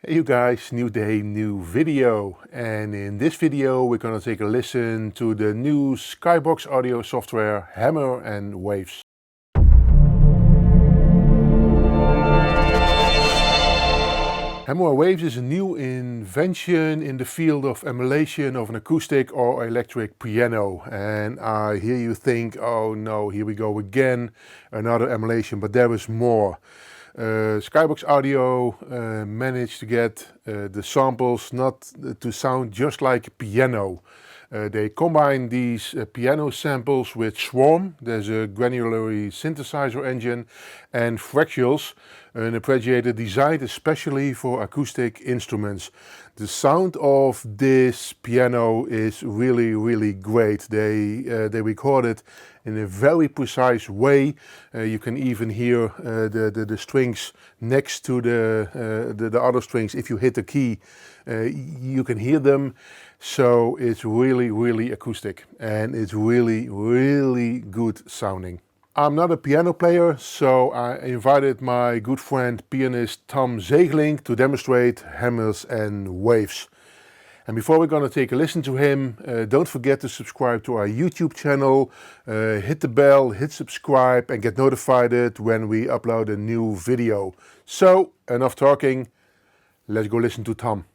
Hey you guys, new day, new video, and in this video we're gonna take a listen to the new Skybox audio software Hammer and Waves. Hammer and Waves is a new invention in the field of emulation of an acoustic or electric piano, and I hear you think, oh no, here we go again, another emulation, but there is more. Skybox Audio managed to get the samples not to sound just like a piano. They combine these piano samples with Swarm, there's a granular synthesizer engine, and FRACTALS, an arpeggiator designed especially for acoustic instruments. The sound of this piano is really great. They record it in a very precise way. You can even hear the strings next to the other strings. If you hit the key, you can hear them. So it's really acoustic, and it's really good sounding. I'm not a piano player, so I invited my good friend pianist Tom Zegelink to demonstrate hammers and waves. And before we're going to take a listen to him, don't forget to subscribe to our YouTube channel, hit the bell, hit subscribe and get notified when we upload a new video. So, enough talking, let's go listen to Tom.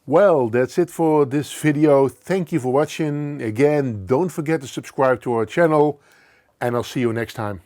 Well, that's it for this video. Thank you for watching. Again, don't forget to subscribe to our channel, and I'll see you next time.